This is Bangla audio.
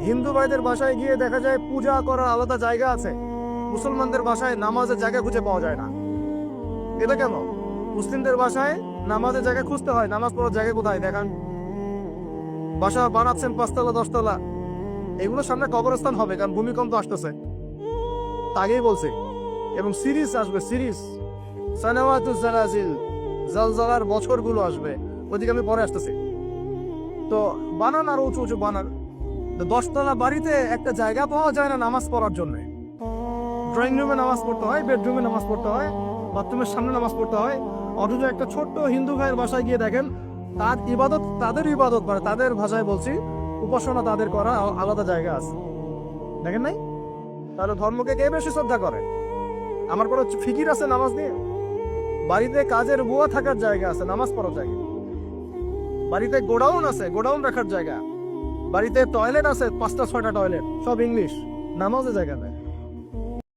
হিন্দু ভাইদের বাসায় গিয়ে দেখা যায় পূজা করার আলাদা জায়গা আছে, মুসলমানদের বাসায় নামাজের জায়গা খুঁজে পাওয়া যায় না। এটা কেন? মুসলিমদের বাসায় নামাজের জায়গা খুঁজতে হয়, নামাজ পড়ার জায়গা কোথায় দেখান? বাসা বানাচ্ছেন 5 তলা 10 তলা, এগুলোর সামনে কবরস্থান হবে, কারণ ভূমিকম্প আসতেছে, আগেই বলছে। এবং সিরিজ আসবে, সিরিজ সানাওয়াতুজ জালাজিল, জালজালার বছরগুলো আসবে, ওইদিকে আমি পরে আসতেছি। তো বানান আর উঁচু উঁচু বানান। 10 তলা বাড়িতে একটা জায়গা পাওয়া যায় না নামাজ পড়ার জন্য। ড্রয়িং রুমে নামাজ পড়তে হয়, বেডরুমে নামাজ পড়তে হয়, বাথরুমের সামনে নামাজ পড়তে হয়। অথচ একটা ছোট্ট হিন্দু ভাইয়ের বাসায় গিয়ে দেখেন তার ইবাদত, তাদের ইবাদত মানে তাদের ভাষায় বলছি উপাসনা তাদের করা আলাদা জায়গা আছে। দেখেন নাই? তাহলে ধর্মকে কে বেশি শ্রদ্ধা করে? আমার কোনো ফিকির আছে নামাজ নিয়ে? বাড়িতে কাজের বুয়া থাকার জায়গা আছে, নামাজ পড়ার জায়গা। বাড়িতে গোডাউন আছে, গোডাউন রাখার জায়গা। বাড়িতে টয়লেট আছে, 5টা 6টা টয়লেট, সব ইংলিশ, নামাজের জায়গা নেই।